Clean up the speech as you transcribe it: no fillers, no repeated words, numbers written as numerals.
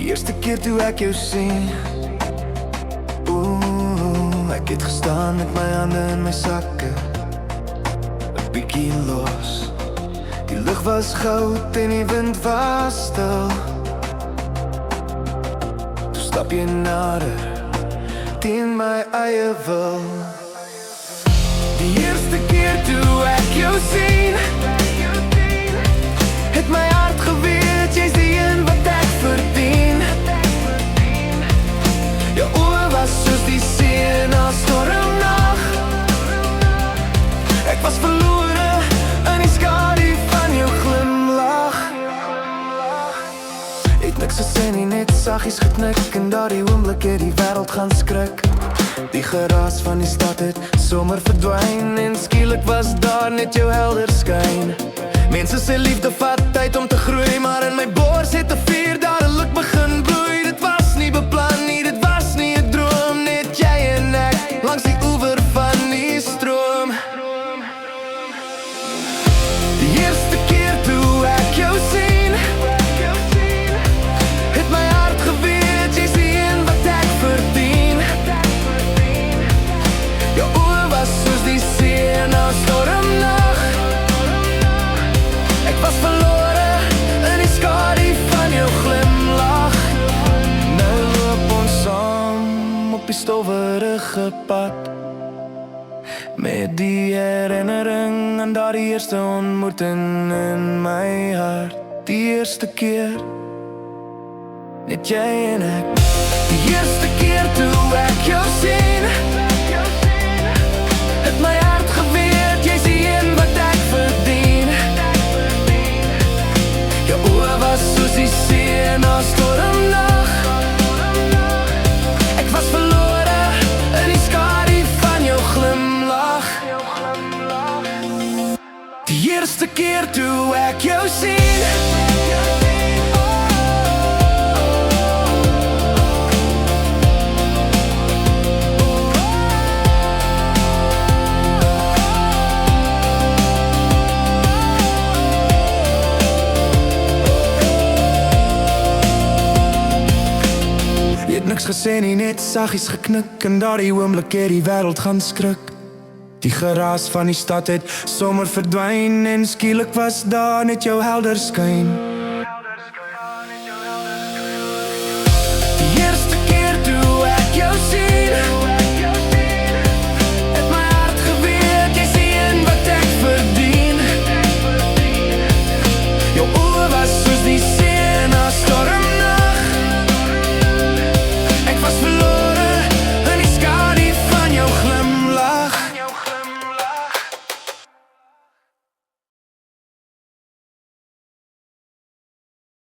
eerste keer toe ek jou sien, ek het gestaan met my hande in my sakke, 'n bietjie los. Die lug was goud en die wind was stil. Toe stap jy nader, teen my eie wil. Die eerste keer toe ek jou sien, het my hart geweet, jy's die een wat ek verdien. Jou oë was soos die see na stormnag. Ek was verlore in die skadu van jou glimlach. Het niks gesê nie, net saggies geknik, en daardie oomblik het die wêreld gaan skrik. Die geraas van die stad het sommer verdwyn, en skielik was daar net jou helder skyn. Mense sê liefde vat tyd om te groei, maar in my bors het 'n vuur dadelik begin bloei. Dit was nie beplan nie, dit was nie 'n droom, net jy en ek langs die oewer van die stroom. Die eerste keer toe ek jou sien, het my hart geweet, jy's die een wat ek verdien. Jou oë was soos die see na stormnag. Ek was verlore in die skadu van jou glimlach. Nou loop ons saam op die stowwerige pad, met die herinnering aan daardie eerste ontmoeting in my hart. Die eerste keer, net jy en ek. Die eerste keer toe ek jou sien, het my hart geweet, jy's die een wat ek verdien. Jou oë was soos die see na stormnag. Ek was verlore in die skadu van jou glimlach. Die eerste keer toe ek jou sien, niks gesê nie, net saggies geknik, en daardie oomblik het die wêreld gaan skrik. Die geraas van die stad het sommer verdwyn, en skielik was daar net jou helder skyn.